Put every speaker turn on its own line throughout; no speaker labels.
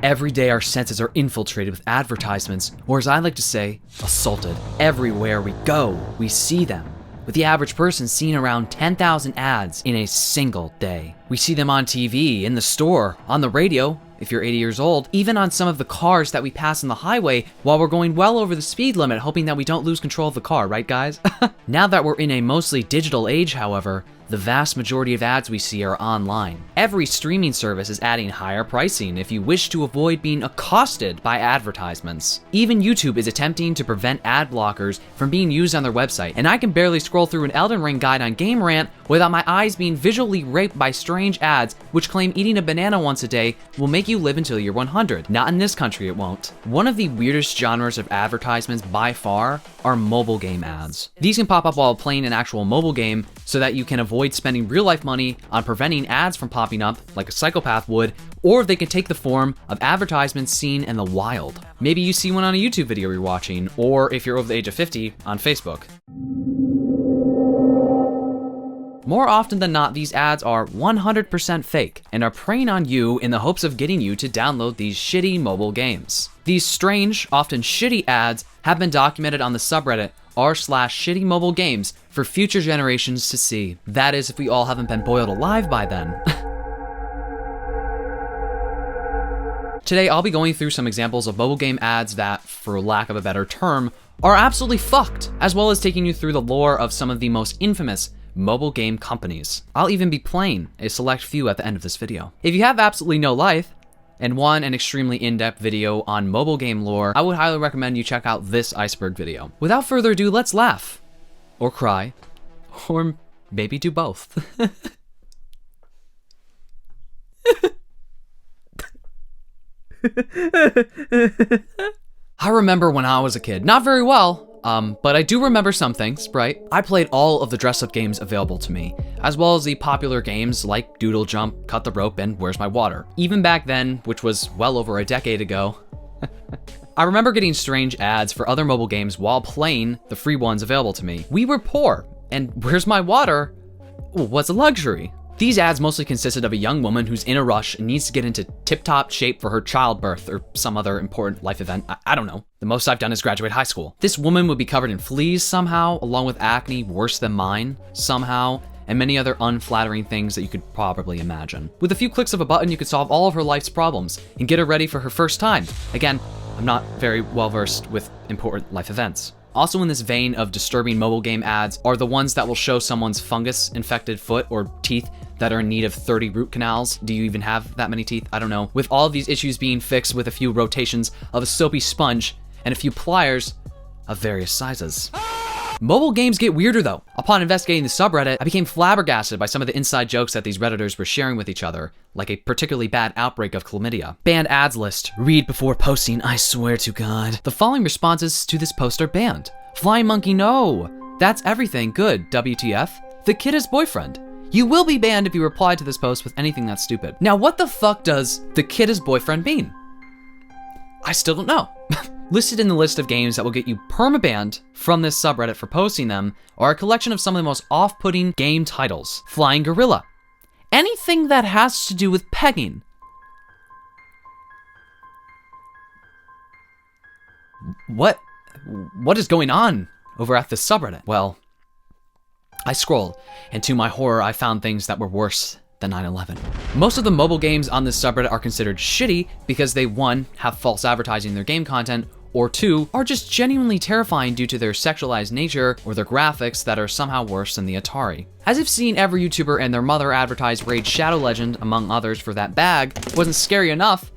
Every day our senses are infiltrated with advertisements, or as I like to say, assaulted. Everywhere we go, we see them, with the average person seeing around 10,000 ads in a single day. We see them on TV, in the store, on the radio, if you're 80 years old, even on some of the cars that we pass on the highway while we're going well over the speed limit, hoping that we don't lose control of the car, right guys? Now that we're in a mostly digital age, however, the vast majority of ads we see are online. Every streaming service is adding higher pricing if you wish to avoid being accosted by advertisements. Even YouTube is attempting to prevent ad blockers from being used on their website, and I can barely scroll through an Elden Ring guide on Game Rant without my eyes being visually raped by strange ads which claim eating a banana once a day will make you live until you're 100. Not in this country, it won't. One of the weirdest genres of advertisements by far are mobile game ads. These can pop up while playing an actual mobile game so that you can avoid spending real-life money on preventing ads from popping up like a psychopath would, or they can take the form of advertisements seen in the wild. Maybe you see one on a YouTube video you're watching, or if you're over the age of 50, on Facebook. More often than not, these ads are 100% fake and are preying on you in the hopes of getting you to download these shitty mobile games. These strange, often shitty ads have been documented on the subreddit r/shitty mobile games for future generations to see. That is, if we all haven't been boiled alive by then. Today, I'll be going through some examples of mobile game ads that, for lack of a better term, are absolutely fucked, as well as taking you through the lore of some of the most infamous mobile game companies. I'll even be playing a select few at the end of this video. If you have absolutely no life and want an extremely in-depth video on mobile game lore, I would highly recommend you check out this iceberg video. Without further ado, let's laugh, or cry, or maybe do both. I remember when I was a kid, not very well, but I do remember some things, right? I played all of the dress-up games available to me, as well as the popular games like Doodle Jump, Cut the Rope, and Where's My Water. Even back then, which was well over a decade ago, I remember getting strange ads for other mobile games while playing the free ones available to me. We were poor, and Where's My Water was a luxury. These ads mostly consisted of a young woman who's in a rush and needs to get into tip-top shape for her childbirth or some other important life event. I don't know. The most I've done is graduate high school. This woman would be covered in fleas somehow, along with acne worse than mine somehow, and many other unflattering things that you could probably imagine. With a few clicks of a button, you could solve all of her life's problems and get her ready for her first time. Again, I'm not very well versed with important life events. Also in this vein of disturbing mobile game ads are the ones that will show someone's fungus-infected foot or teeth that are in need of 30 root canals. Do you even have that many teeth? I don't know. With all of these issues being fixed with a few rotations of a soapy sponge and a few pliers of various sizes. Mobile games get weirder though. Upon investigating the subreddit, I became flabbergasted by some of the inside jokes that these Redditors were sharing with each other, like a particularly bad outbreak of chlamydia. Banned ads list. Read before posting, I swear to God. The following responses to this post are banned. Flying monkey, no. That's everything, good, WTF. The kid is boyfriend. You will be banned if you reply to this post with anything that's stupid. Now, what the fuck does the kid is boyfriend mean? I still don't know. Listed in the list of games that will get you permabanned from this subreddit for posting them are a collection of some of the most off-putting game titles. Flying Gorilla. Anything that has to do with pegging. What is going on over at this subreddit? Well, I scrolled, and to my horror, I found things that were worse than 9/11. Most of the mobile games on this subreddit are considered shitty because they, 1, have false advertising in their game content, or 2, are just genuinely terrifying due to their sexualized nature or their graphics that are somehow worse than the Atari. As if seeing every YouTuber and their mother advertise Raid Shadow Legend, among others, for that bag wasn't scary enough,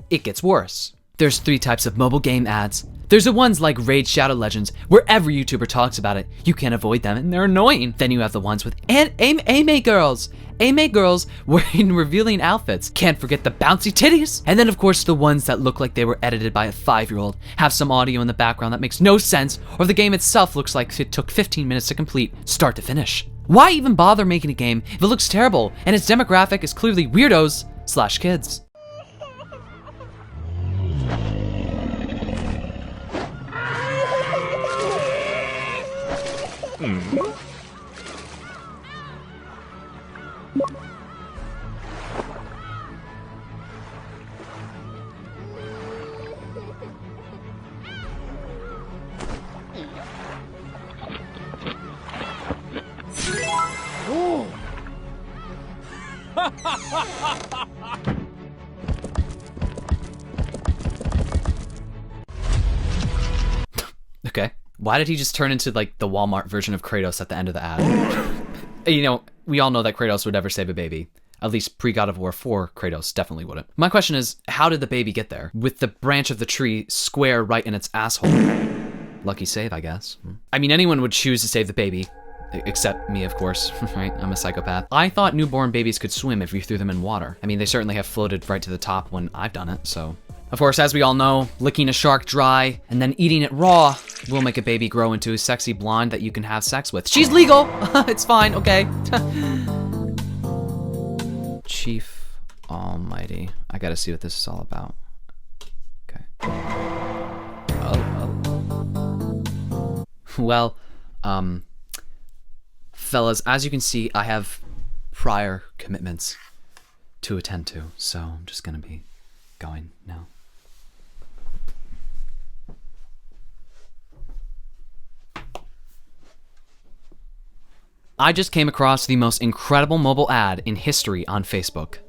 it gets worse. There's 3 types of mobile game ads. There's the ones like Raid Shadow Legends, where every YouTuber talks about it. You can't avoid them, and they're annoying. Then you have the ones with anime girls. Anime girls wearing revealing outfits. Can't forget the bouncy titties. And then, of course, the ones that look like they were edited by a 5-year-old, have some audio in the background that makes no sense, or the game itself looks like it took 15 minutes to complete, start to finish. Why even bother making a game if it looks terrible, and its demographic is clearly weirdos/kids? Why did he just turn into like the Walmart version of Kratos at the end of the ad? You know, we all know that Kratos would never save a baby. At least pre-God of War 4, Kratos definitely wouldn't. My question is, how did the baby get there? With the branch of the tree square right in its asshole. Lucky save, I guess. I mean, anyone would choose to save the baby. Except me, of course, right? I'm a psychopath. I thought newborn babies could swim if you threw them in water. I mean, they certainly have floated right to the top when I've done it, so. Of course, as we all know, licking a shark dry and then eating it raw will make a baby grow into a sexy blonde that you can have sex with. She's legal! It's fine, okay. Chief Almighty. I gotta see what this is all about. Okay. Oh. Well, fellas, as you can see, I have prior commitments to attend to, so I'm just gonna be going now. I just came across the most incredible mobile ad in history on Facebook.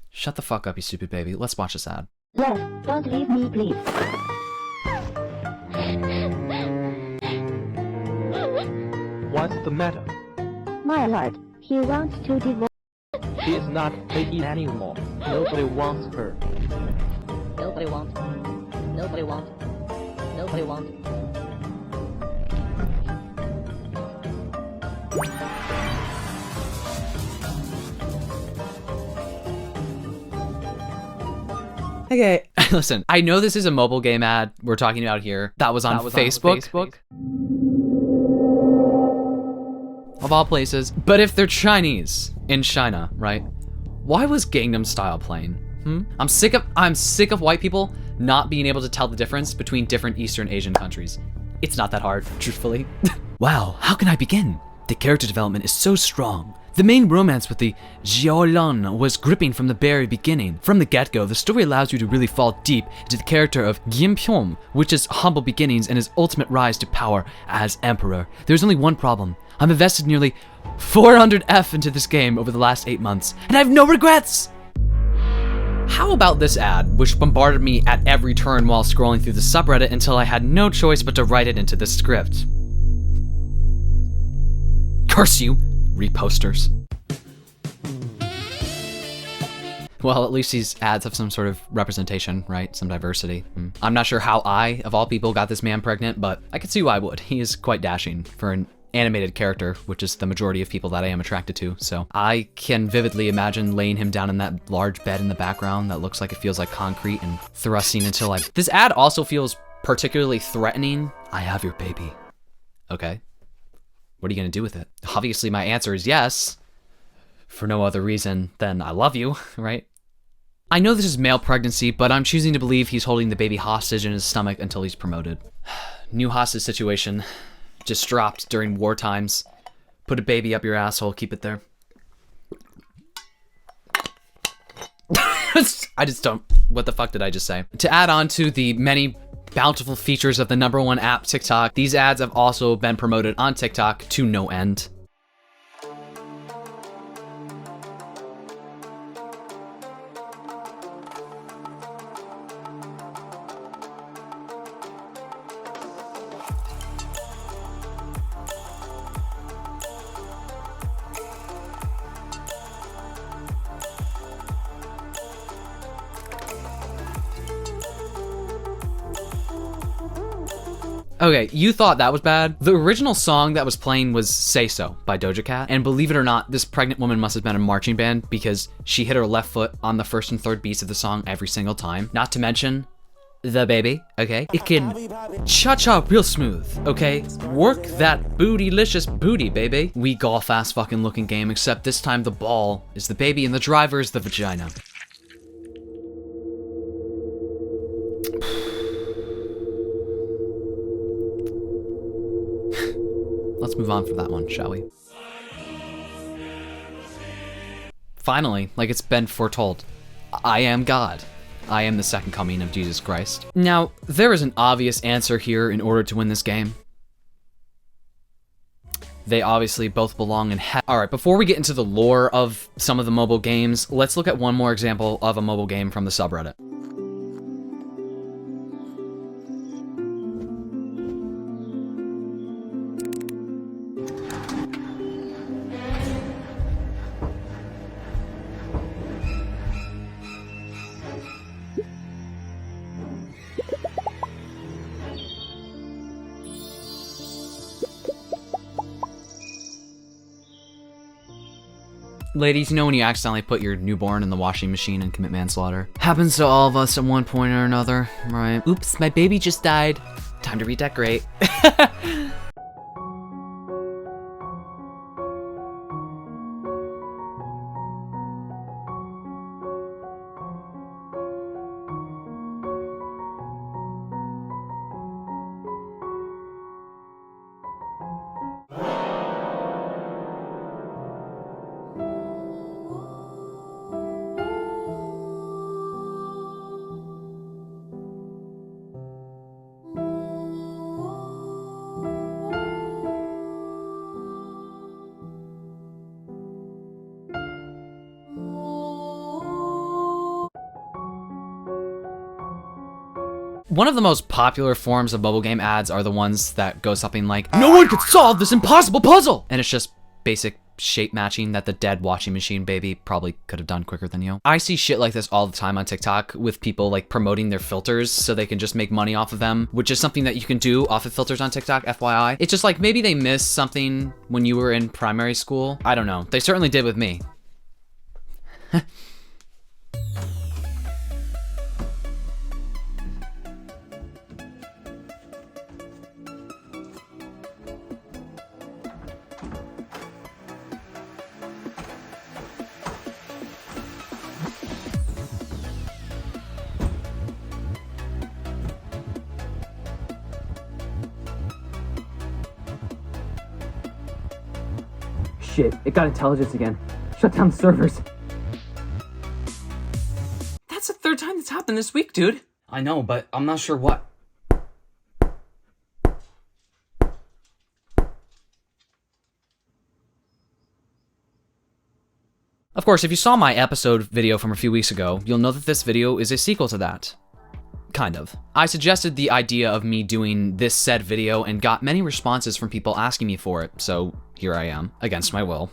Shut the fuck up, you stupid baby. Let's watch this ad.
Yes, don't leave me, please.
What's the matter?
My lord, he wants to divorce.
She is not pretty anymore. Nobody wants her.
Nobody wants. Nobody wants. Nobody wants.
Okay, listen, I know this is a mobile game ad we're talking about here. That was on Facebook. Of all places. But if they're Chinese in China, right? Why was Gangnam Style playing? I'm sick of white people not being able to tell the difference between different Eastern Asian countries. It's not that hard, truthfully. Wow, how can I begin? The character development is so strong. The main romance with the Xiaolan was gripping from the very beginning. From the get-go, the story allows you to really fall deep into the character of Gimpyeom, which is humble beginnings and his ultimate rise to power as emperor. There's only one problem. I've invested nearly 400 F into this game over the last 8 months, and I have no regrets! How about this ad, which bombarded me at every turn while scrolling through the subreddit until I had no choice but to write it into the script. Curse you, reposters. Well, at least these ads have some sort of representation, right? Some diversity. I'm not sure how I, of all people, got this man pregnant, but I could see why I would. He is quite dashing for an animated character, which is the majority of people that I am attracted to. So I can vividly imagine laying him down in that large bed in the background that looks like it feels like concrete and thrusting until I... This ad also feels particularly threatening. I have your baby. Okay. What are you gonna do with it? Obviously my answer is yes, for no other reason than I love you, right? I know this is male pregnancy, but I'm choosing to believe he's holding the baby hostage in his stomach until he's promoted. New hostage situation. Just dropped during war times. Put a baby up your asshole, keep it there. I just don't, what the fuck did I just say? To add on to the many bountiful features of the #1 app, TikTok, these ads have also been promoted on TikTok to no end. Okay, you thought that was bad? The original song that was playing was Say So by Doja Cat, and believe it or not, this pregnant woman must have been a marching band because she hit her left foot on the first and third beats of the song every single time. Not to mention, the baby, okay? It can cha-cha real smooth, okay? Work that bootylicious booty, baby. We golf-ass fucking looking game, except this time the ball is the baby and the driver is the vagina. Let's move on from that one, shall we? Finally, like it's been foretold, I am God. I am the second coming of Jesus Christ. Now, there is an obvious answer here in order to win this game. They obviously both belong in heaven. All right, before we get into the lore of some of the mobile games, let's look at one more example of a mobile game from the subreddit. Ladies, you know when you accidentally put your newborn in the washing machine and commit manslaughter? Happens to all of us at one point or another, right? Oops, my baby just died. Time to redecorate. One of the most popular forms of mobile game ads are the ones that go something like, "No one could solve this impossible puzzle!" And it's just basic shape matching that the dead washing machine baby probably could have done quicker than you. I see shit like this all the time on TikTok with people like promoting their filters so they can just make money off of them, which is something that you can do off of filters on TikTok, FYI. It's just like maybe they missed something when you were in primary school. I don't know. They certainly did with me.
Shit, it got intelligence again. Shut down the servers.
That's the third time that's happened this week, dude. I know, but I'm not sure what. Of course, if you saw my episode video from a few weeks ago, you'll know that this video is a sequel to that. Kind of. I suggested the idea of me doing this said video and got many responses from people asking me for it, so here I am, against my will.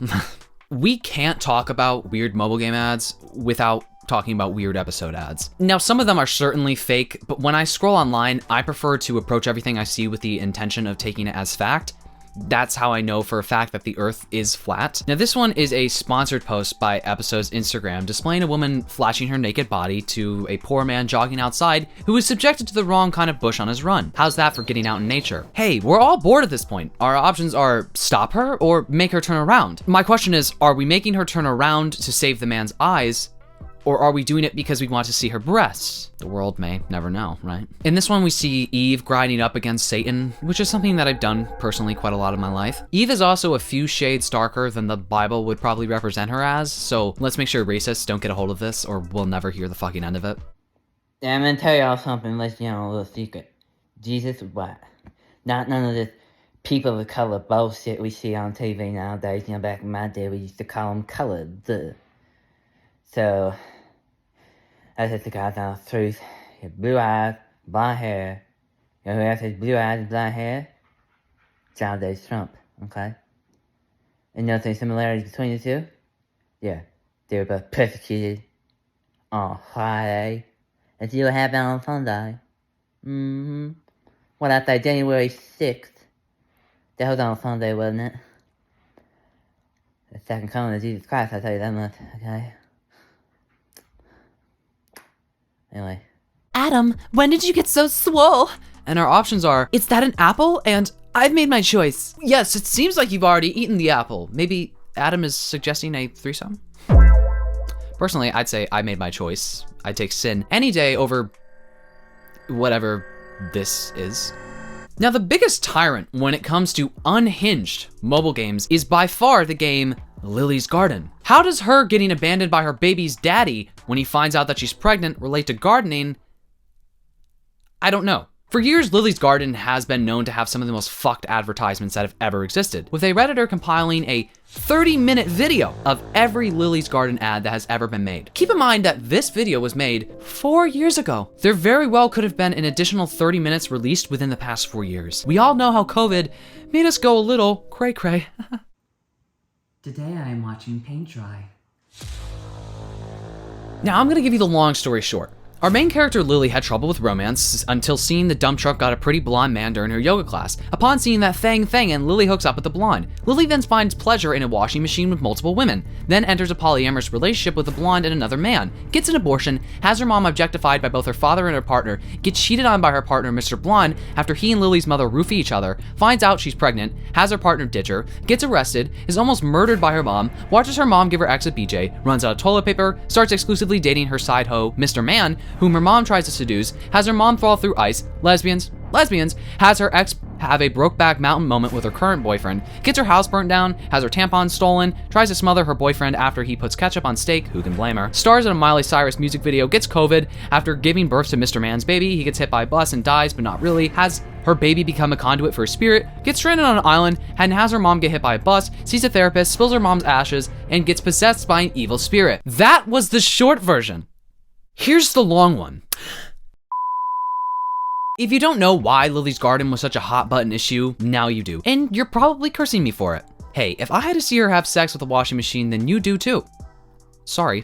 We can't talk about weird mobile game ads without talking about weird episode ads. Now, some of them are certainly fake, but when I scroll online, I prefer to approach everything I see with the intention of taking it as fact. That's how I know for a fact that the Earth is flat. Now, this one is a sponsored post by Episode's Instagram displaying a woman flashing her naked body to a poor man jogging outside who was subjected to the wrong kind of bush on his run. How's that for getting out in nature? Hey, we're all bored at this point. Our options are stop her or make her turn around. My question is, are we making her turn around to save the man's eyes? Or are we doing it because we want to see her breasts? The world may never know, right? In this one, we see Eve grinding up against Satan, which is something that I've done personally quite a lot of my life. Eve is also a few shades darker than the Bible would probably represent her as, so let's make sure racists don't get a hold of this or we'll never hear the fucking end of it.
I'm gonna tell y'all something, let's you know, a little secret. Jesus was white. Not none of this people of color bullshit we see on TV nowadays. You know, back in my day, we used to call them colored. So, that's just the God's truth. He had blue eyes, blonde hair. You know who else has blue eyes and blonde hair? John Day Trump, okay? And you know some similarities between the two? Yeah, they were both persecuted on Friday. And see what happened on Sunday. Well, after January 6th. That was on Sunday, wasn't it? The second coming of Jesus Christ, I'll tell you that much, okay? Anyway.
Adam, when did you get so swole? And our options are, is that an apple? And I've made my choice. Yes, it seems like you've already eaten the apple. Maybe Adam is suggesting a threesome? Personally, I'd say I made my choice. I'd take sin any day over whatever this is. Now, the biggest tyrant when it comes to unhinged mobile games is by far the game Lily's Garden. How does her getting abandoned by her baby's daddy when he finds out that she's pregnant relate to gardening? I don't know. For years, Lily's Garden has been known to have some of the most fucked advertisements that have ever existed, with a Redditor compiling a 30-minute video of every Lily's Garden ad that has ever been made. Keep in mind that this video was made 4 years ago. There very well could have been an additional 30 minutes released within the past 4 years. We all know how COVID made us go a little cray-cray.
Today I am watching paint dry.
Now, I'm gonna give you the long story short. Our main character Lily had trouble with romance until seeing the dump truck got a pretty blonde man during her yoga class. Upon seeing that thing, and Lily hooks up with the blonde. Lily then finds pleasure in a washing machine with multiple women, then enters a polyamorous relationship with a blonde and another man, gets an abortion, has her mom objectified by both her father and her partner, gets cheated on by her partner Mr. Blonde after he and Lily's mother roofie each other, finds out she's pregnant, has her partner ditch her, gets arrested, is almost murdered by her mom, watches her mom give her ex a BJ, runs out of toilet paper, starts exclusively dating her side hoe, Mr. Man, whom her mom tries to seduce, has her mom fall through ice, lesbians, has her ex have a Brokeback Mountain moment with her current boyfriend, gets her house burnt down, has her tampons stolen, tries to smother her boyfriend after he puts ketchup on steak, who can blame her, stars in a Miley Cyrus music video, gets COVID, after giving birth to Mr. Man's baby, he gets hit by a bus and dies, but not really, has her baby become a conduit for a spirit, gets stranded on an island, and has her mom get hit by a bus, sees a therapist, spills her mom's ashes, and gets possessed by an evil spirit. That was the short version. Here's the long one. If you don't know why Lily's Garden was such a hot button issue, now you do. And you're probably cursing me for it. Hey, if I had to see her have sex with a washing machine, then you do too. Sorry.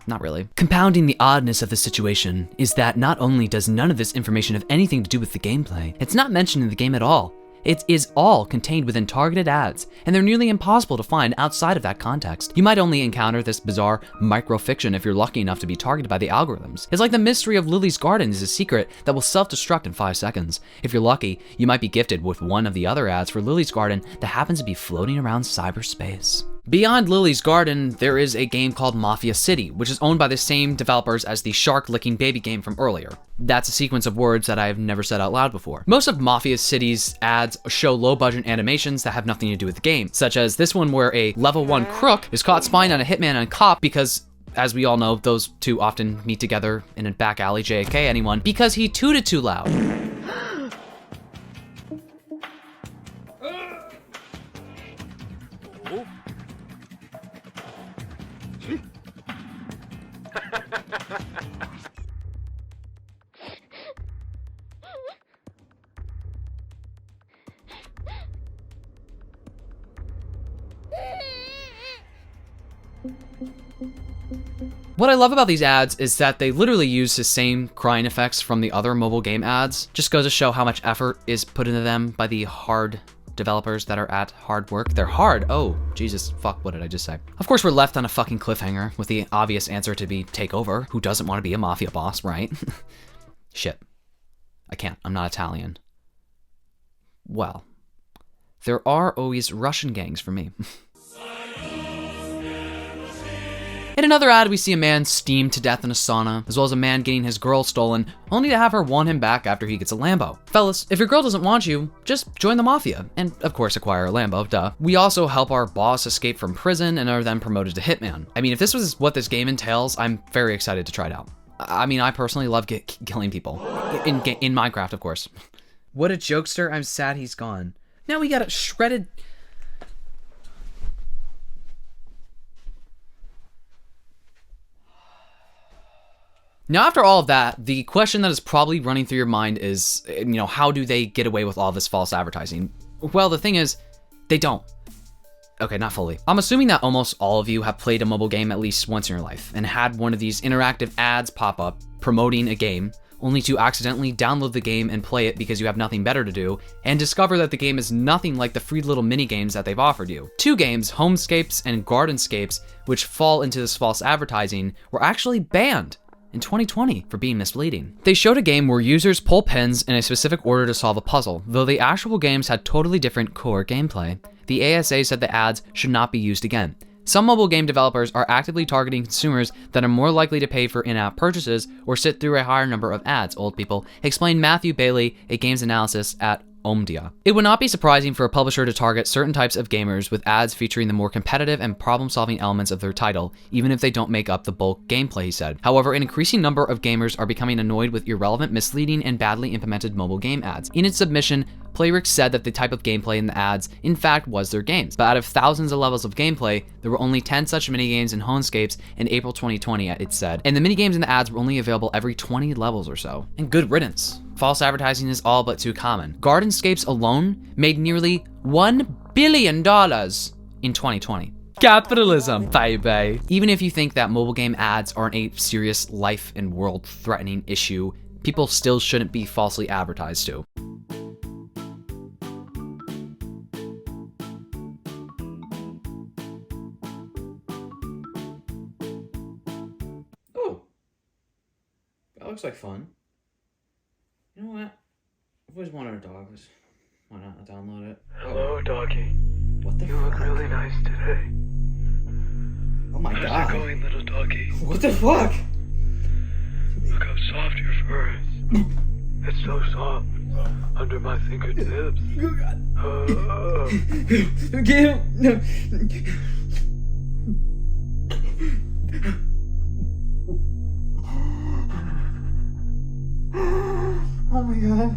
Not really. Compounding the oddness of the situation is that not only does none of this information have anything to do with the gameplay, it's not mentioned in the game at all. It is all contained within targeted ads, and they're nearly impossible to find outside of that context. You might only encounter this bizarre microfiction if you're lucky enough to be targeted by the algorithms. It's like the mystery of Lily's Garden is a secret that will self-destruct in 5 seconds. If you're lucky, you might be gifted with one of the other ads for Lily's Garden that happens to be floating around cyberspace. Beyond Lily's Garden, there is a game called Mafia City, which is owned by the same developers as the shark-licking baby game from earlier. That's a sequence of words that I've never said out loud before. Most of Mafia City's ads show low-budget animations that have nothing to do with the game, such as this one where a level 1 crook is caught spying on a hitman and a cop because, as we all know, those two often meet together in a back alley, JK anyone, because he tooted too loud. What I love about these ads is that they literally use the same crying effects from the other mobile game ads. Just goes to show how much effort is put into them by the hard developers that are at hard work. They're hard. Oh, Jesus, fuck, what did I just say? Of course, we're left on a fucking cliffhanger with the obvious answer to be take over. Who doesn't want to be a mafia boss, right? Shit. I can't. I'm not Italian. Well, there are always Russian gangs for me. In another ad, we see a man steamed to death in a sauna, as well as a man getting his girl stolen, only to have her want him back after he gets a Lambo. Fellas, if your girl doesn't want you, just join the mafia, and of course acquire a Lambo, duh. We also help our boss escape from prison and are then promoted to hitman. I mean, if this was what this game entails, I'm very excited to try it out. I mean, I personally love killing people. In Minecraft, of course. What a jokester, I'm sad he's gone. Now we got a shredded... Now, after all of that, the question that is probably running through your mind is, how do they get away with all this false advertising? Well, the thing is, they don't. Okay, not fully. I'm assuming that almost all of you have played a mobile game at least once in your life and had one of these interactive ads pop up promoting a game, only to accidentally download the game and play it because you have nothing better to do, and discover that the game is nothing like the free little mini games that they've offered you. 2 games, Homescapes and Gardenscapes, which fall into this false advertising, were actually banned in 2020 for being misleading. They showed a game where users pull pins in a specific order to solve a puzzle, though the actual games had totally different core gameplay. The ASA said the ads should not be used again. Some mobile game developers are actively targeting consumers that are more likely to pay for in-app purchases or sit through a higher number of ads, old people, explained Matthew Bailey, a games analyst at Omdia. It would not be surprising for a publisher to target certain types of gamers with ads featuring the more competitive and problem-solving elements of their title, even if they don't make up the bulk gameplay, he said. However, an increasing number of gamers are becoming annoyed with irrelevant, misleading, and badly implemented mobile game ads. In its submission, Playrix said that the type of gameplay in the ads, in fact, was their games. But out of thousands of levels of gameplay, there were only 10 such minigames in Homescapes in April 2020, it said. And the minigames in the ads were only available every 20 levels or so. And good riddance. False advertising is all but too common. Gardenscapes alone made nearly $1 billion in 2020. Capitalism, baby. Even if you think that mobile game ads aren't a serious life and world threatening issue, people still shouldn't be falsely advertised to. Oh, that looks like fun. You know what? I've always wanted a dog. Why not download it?
Hello, doggy.
What the
You
fuck?
look really nice today.
Oh my
How's
god.
it going, little doggy?
What the fuck?
Look how soft your fur is. It's so soft. Under my fingertips.
Oh my god.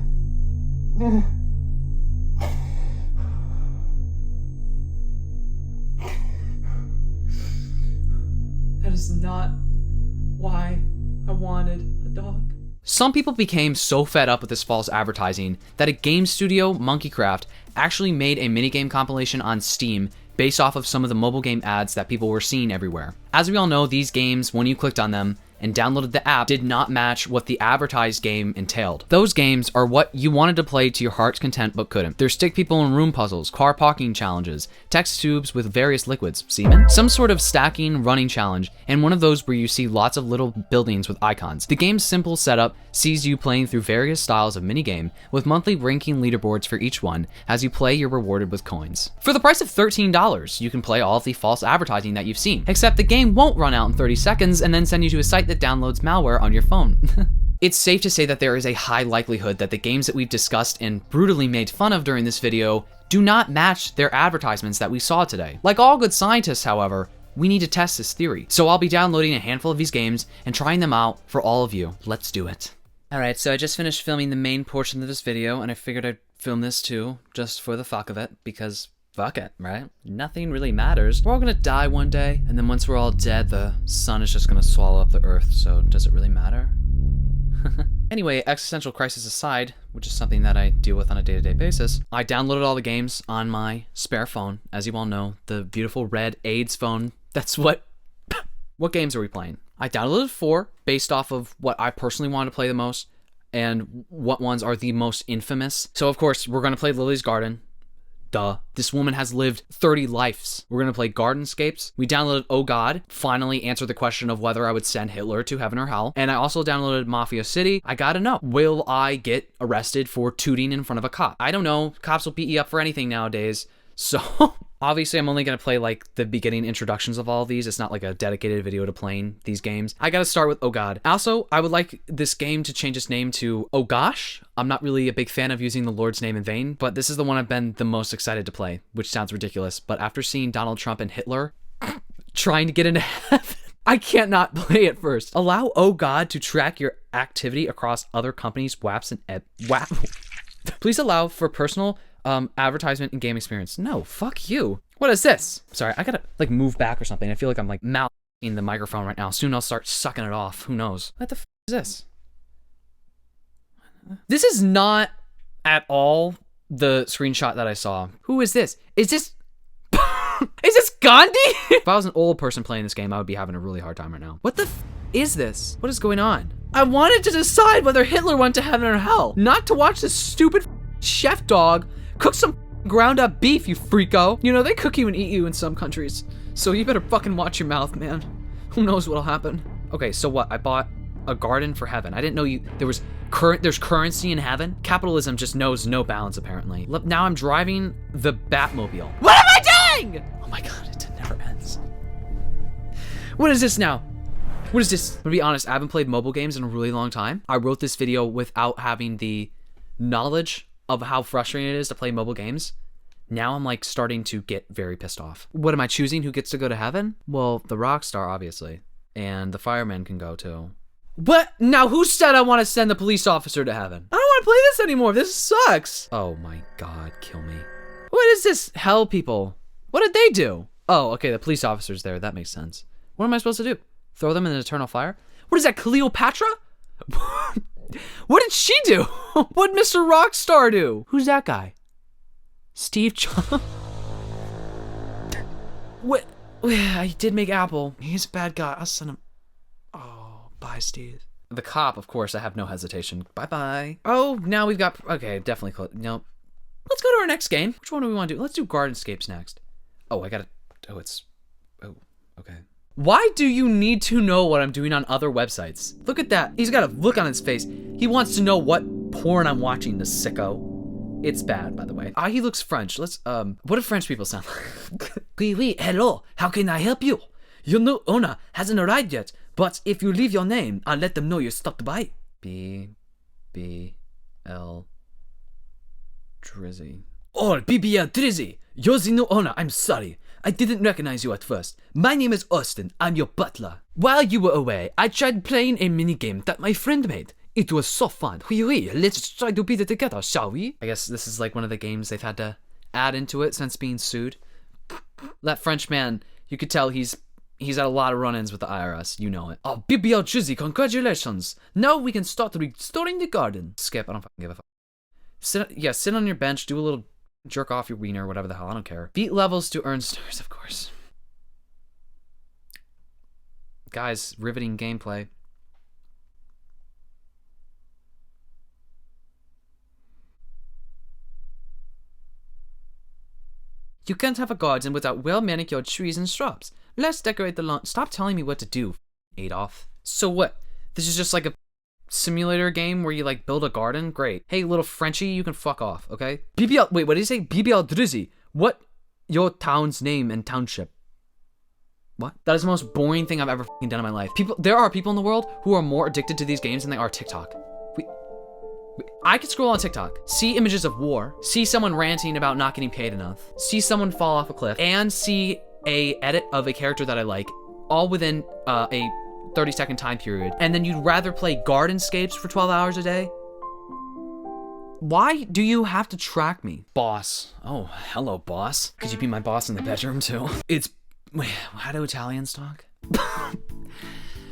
That is not why I wanted a dog. Some people became so fed up with this false advertising that a game studio, Monkeycraft, actually made a minigame compilation on Steam based off of some of the mobile game ads that people were seeing everywhere. As we all know, these games, when you clicked on them and downloaded the app, did not match what the advertised game entailed. Those games are what you wanted to play to your heart's content but couldn't. They're stick people in room puzzles, car parking challenges, text tubes with various liquids, semen, some sort of stacking running challenge, and one of those where you see lots of little buildings with icons. The game's simple setup sees you playing through various styles of minigame with monthly ranking leaderboards for each one. As you play, you're rewarded with coins. For the price of $13, you can play all of the false advertising that you've seen, except the game won't run out in 30 seconds and then send you to a site that downloads malware on your phone. It's safe to say that there is a high likelihood that the games that we've discussed and brutally made fun of during this video do not match their advertisements that we saw today. Like all good scientists, however, we need to test this theory. So I'll be downloading a handful of these games and trying them out for all of you. Let's do it. Alright, so I just finished filming the main portion of this video, and I figured I'd film this too, just for the fuck of it, because fuck it, right? Nothing really matters. We're all gonna die one day, and then once we're all dead, the sun is just gonna swallow up the earth, so does it really matter? Anyway, existential crisis aside, which is something that I deal with on a day-to-day basis, I downloaded all the games on my spare phone. As you all know, the beautiful red AIDS phone. That's what games are we playing? I downloaded 4 based off of what I personally wanted to play the most and what ones are the most infamous. So of course, we're gonna play Lily's Garden. Duh. This woman has lived 30 lives. We're gonna play Gardenscapes. We downloaded Oh God, finally answered the question of whether I would send Hitler to heaven or hell. And I also downloaded Mafia City. I gotta know, will I get arrested for tooting in front of a cop? I don't know. Cops will beat you up for anything nowadays. So obviously I'm only gonna play like the beginning introductions of all of these. It's not like a dedicated video to playing these games. I gotta start with Oh God. Also, I would like this game to change its name to Oh Gosh. I'm not really a big fan of using the Lord's name in vain, but this is the one I've been the most excited to play, which sounds ridiculous. But after seeing Donald Trump and Hitler trying to get into heaven, I can't not play it first. Allow Oh God to track your activity across other companies' WAPs and WAP. Please allow for personal advertisement and game experience. No, fuck you. What is this? Sorry, I gotta like move back or something. I feel like I'm like mouthing the microphone right now. Soon I'll start sucking it off. Who knows? What the f is this? This is not at all the screenshot that I saw. Who is this? Is this is this Gandhi? If I was an old person playing this game, I would be having a really hard time right now. What the f is this? What is going on? I wanted to decide whether Hitler went to heaven or hell, not to watch this stupid chef dog cook some ground up beef, you freako. You know, they cook you and eat you in some countries. So you better fucking watch your mouth, man. Who knows what'll happen. Okay, so what? I bought a garden for heaven. I didn't know there's currency in heaven. Capitalism just knows no bounds, apparently. Look, now I'm driving the Batmobile. What am I doing? Oh my God, it never ends. What is this now? What is this? To be honest, I haven't played mobile games in a really long time. I wrote this video without having the knowledge of how frustrating it is to play mobile games. Now I'm like starting to get very pissed off. What am I choosing? Who gets to go to heaven? Well, the rock star, obviously. And the fireman can go too. What? Now who said I want to send the police officer to heaven? I don't want to play this anymore. This sucks. Oh my God, kill me. What is this hell people? What did they do? Oh, okay, the police officer's there. That makes sense. What am I supposed to do? Throw them in an eternal fire? What is that, Cleopatra? What did she do? What did Mr. Rockstar do? Who's that guy? Steve Jobs? What? I did make Apple. He's a bad guy. I'll send him. Oh, bye, Steve. The cop, of course, I have no hesitation. Bye-bye. Oh, now we've got... Okay, definitely... Nope. Let's go to our next game. Which one do we want to do? Let's do Gardenscapes next. Oh, I gotta... Oh, it's... Oh, okay. Why do you need to know what I'm doing on other websites? Look at that. He's got a look on his face. He wants to know what porn I'm watching, the sicko. It's bad, by the way. Ah, he looks French. Let's, what do French people sound like? Oui, hello. How can I help you? Your new owner hasn't arrived yet, but if you leave your name, I'll let them know you stopped by. B-B-L... Drizzy. Oh, BBL Drizzy. You're the new owner. I'm sorry. I didn't recognize you at first. My name is Austin. I'm your butler. While you were away, I tried playing a minigame that my friend made. It was so fun. Oui, let's try to beat it together, shall we? I guess this is like one of the games they've had to add into it since being sued. That French man, you could tell he's had a lot of run-ins with the IRS. You know it. Oh, BBL Drizzy, congratulations. Now we can start restoring the garden. Skip, I don't fucking give a fuck. Sit on your bench, do a little jerk off your wiener, whatever the hell, I don't care. Beat levels to earn stars, of course. Guys, riveting gameplay. You can't have a garden without well-manicured trees and shrubs. Let's decorate the lawn. Stop telling me what to do, Adolf. So what? This is just like a simulator game where you like build a garden? Great. Hey, little Frenchie, you can fuck off, okay? BBL, wait, what did he say? BBL Drizzy. What? Your town's name and township. What? That is the most boring thing I've ever done in my life. There are people in the world who are more addicted to these games than they are TikTok. I could scroll on TikTok, see images of war, see someone ranting about not getting paid enough, see someone fall off a cliff, and see a edit of a character that I like, all within a 30-second time period, and then you'd rather play Gardenscapes for 12 hours a day? Why do you have to track me? Boss. Oh, hello, boss. Could you be my boss in the bedroom, too? Wait, how do Italians talk?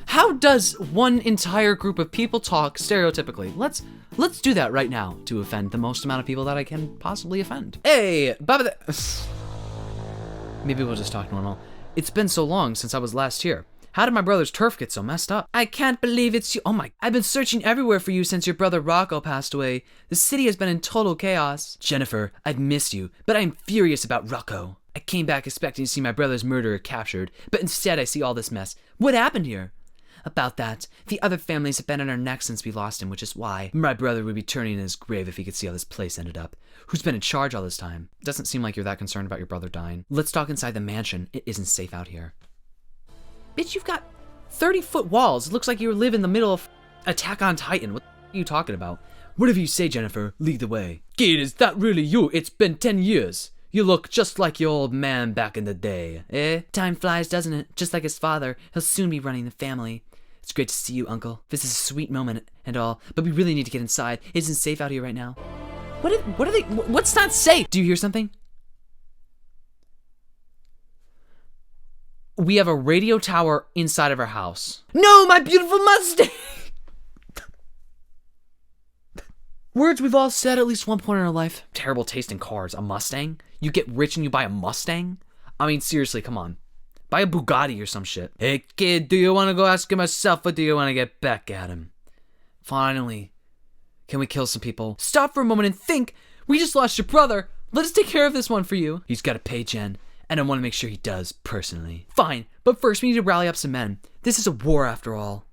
How does one entire group of people talk stereotypically? Let's do that right now to offend the most amount of people that I can possibly offend. Hey, Baba. Maybe we'll just talk normal. It's been so long since I was last here. How did my brother's turf get so messed up? I can't believe it's you. Oh my, I've been searching everywhere for you since your brother Rocco passed away. The city has been in total chaos. Jennifer, I've missed you, but I'm furious about Rocco. I came back expecting to see my brother's murderer captured, but instead I see all this mess. What happened here? About that, the other families have been on our necks since we lost him, which is why my brother would be turning in his grave if he could see how this place ended up. Who's been in charge all this time? It doesn't seem like you're that concerned about your brother dying. Let's talk inside the mansion. It isn't safe out here. Bitch, you've got 30-foot walls. It looks like you live in the middle of Attack on Titan. What are you talking about? Whatever you say, Jennifer. Lead the way. Kid, is that really you? It's been 10 years. You look just like your old man back in the day, eh? Time flies, doesn't it? Just like his father. He'll soon be running the family. It's great to see you, Uncle. This is a sweet moment and all, but we really need to get inside. It isn't safe out here right now. What's not safe? Do you hear something? We have a radio tower inside of our house. No, my beautiful Mustang! Words we've all said at least one point in our life. Terrible taste in cars. A Mustang? You get rich and you buy a Mustang? I mean, seriously, come on. Buy a Bugatti or some shit. Hey kid, do you want to go ask him yourself or do you want to get back at him? Finally. Can we kill some people? Stop for a moment and think. We just lost your brother. Let us take care of this one for you. He's got to pay, Jen. And I want to make sure he does, personally. Fine, but first we need to rally up some men. This is a war after all.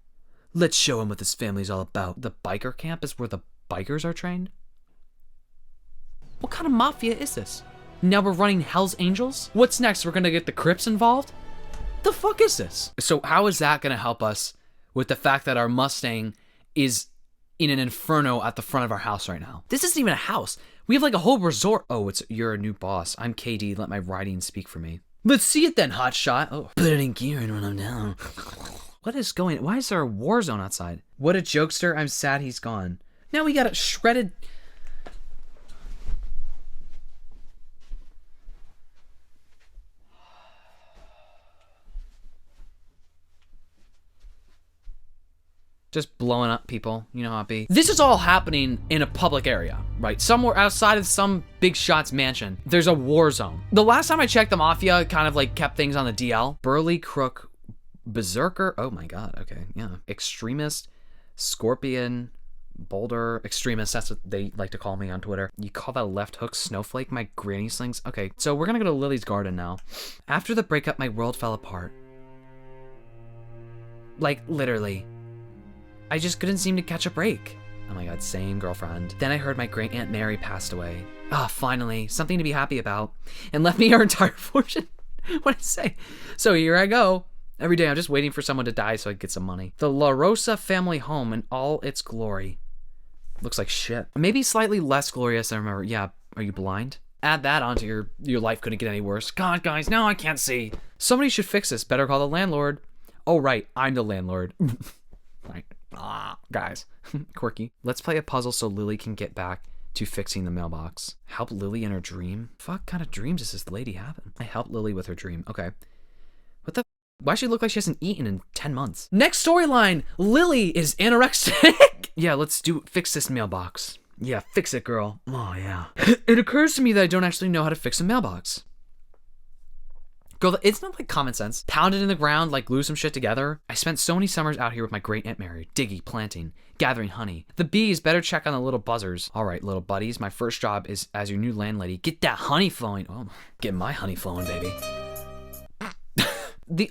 Let's show him what this family's all about. The biker camp is where the bikers are trained? What kind of mafia is this? Now we're running Hell's Angels? What's next? We're gonna get the Crips involved? The fuck is this? So how is that gonna help us with the fact that our Mustang is in an inferno at the front of our house right now? This isn't even a house. We have like a whole resort. Oh, you're a new boss. I'm KD. Let my writing speak for me. Let's see it then, hotshot. Oh, put it in gear and run him down. What is going? Why is there a war zone outside? What a jokester. I'm sad he's gone. Now we got it shredded. Just blowing up people, you know how it be. This is all happening in a public area, right? Somewhere outside of some big shot's mansion. There's a war zone. The last time I checked, the Mafia kind of like kept things on the DL. Burly Crook, Berserker, oh my god, okay, yeah. Extremist, Scorpion, Boulder, Extremist, that's what they like to call me on Twitter. You call that a left hook snowflake? My granny slings? Okay, so we're gonna go to Lily's garden now. After the breakup, my world fell apart. Like, literally. I just couldn't seem to catch a break. Oh my god, same girlfriend. Then I heard my great Aunt Mary passed away. Ah, finally, something to be happy about. And left me her entire fortune. What did I say? So here I go. Every day I'm just waiting for someone to die so I can get some money. The La Rosa family home in all its glory. Looks like shit. Maybe slightly less glorious than I remember. Yeah, are you blind? Add that onto your life couldn't get any worse. God, guys, now I can't see. Somebody should fix this. Better call the landlord. Oh, right, I'm the landlord. Right. Ah, guys. Quirky. Let's play a puzzle so Lily can get back to fixing the mailbox. Help Lily in her dream? Fuck kind of dreams is this lady having? I helped Lily with her dream. Okay. What the? Why does she look like she hasn't eaten in 10 months? Next storyline. Lily is anorexic. Yeah, let's fix this mailbox. Yeah, fix it, girl. Oh, yeah. It occurs to me that I don't actually know how to fix a mailbox. Girl, it's not like common sense. Pound it in the ground, like glue some shit together. I spent so many summers out here with my great Aunt Mary, digging, planting, gathering honey. The bees better check on the little buzzers. All right, little buddies, my first job is as your new landlady. Get that honey flowing. Oh, get my honey flowing, baby.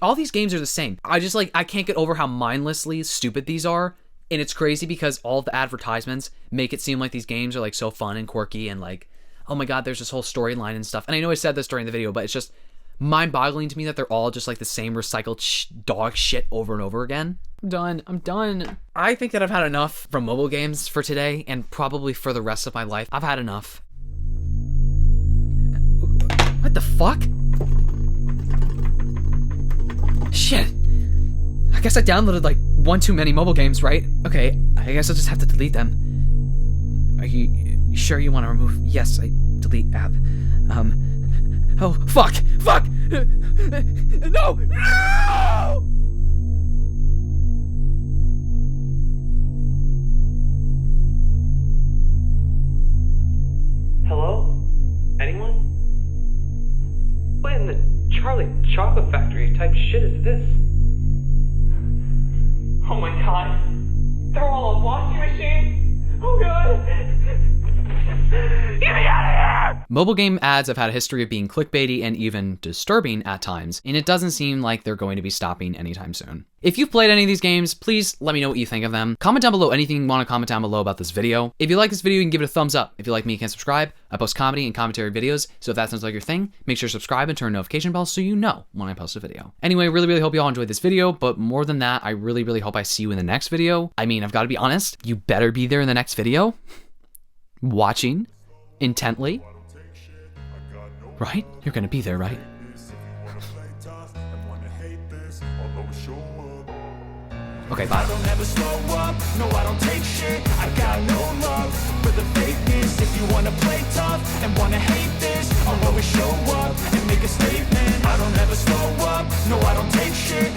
All these games are the same. I can't get over how mindlessly stupid these are. And it's crazy because all of the advertisements make it seem like these games are like so fun and quirky and like, oh my god, there's this whole storyline and stuff. And I know I said this during the video, but it's just mind-boggling to me that they're all just like the same recycled dog shit over and over again. I'm done. I think that I've had enough from mobile games for today and probably for the rest of my life. I've had enough. What the fuck? Shit. I guess I downloaded like one too many mobile games, right? Okay, I guess I'll just have to delete them. Are you sure you want to remove? Yes, I delete app. Oh, fuck! Fuck! No! No!
Hello? Anyone? What in the Charlie Chocolate Factory type shit is this? Oh my god. They're all on washing machine? Oh god. Get me out of here!
Mobile game ads have had a history of being clickbaity and even disturbing at times, and it doesn't seem like they're going to be stopping anytime soon. If you've played any of these games, please let me know what you think of them. Comment down below anything you want to comment down below about this video. If you like this video, you can give it a thumbs up. If you like me, you can subscribe. I post comedy and commentary videos, so if that sounds like your thing, make sure to subscribe and turn notification bells so you know when I post a video. Anyway, really hope you all enjoyed this video, but more than that, I really hope I see you in the next video. I mean, I've got to be honest, you better be there in the next video. Watching intently. Right? You're gonna be there, right? Okay, bye.
I don't ever slow up, no I don't take shit. I got no love for the fakeness. If you wanna play tough and wanna hate this, I'll always show up and make a statement. I don't ever slow up, no I don't take shit.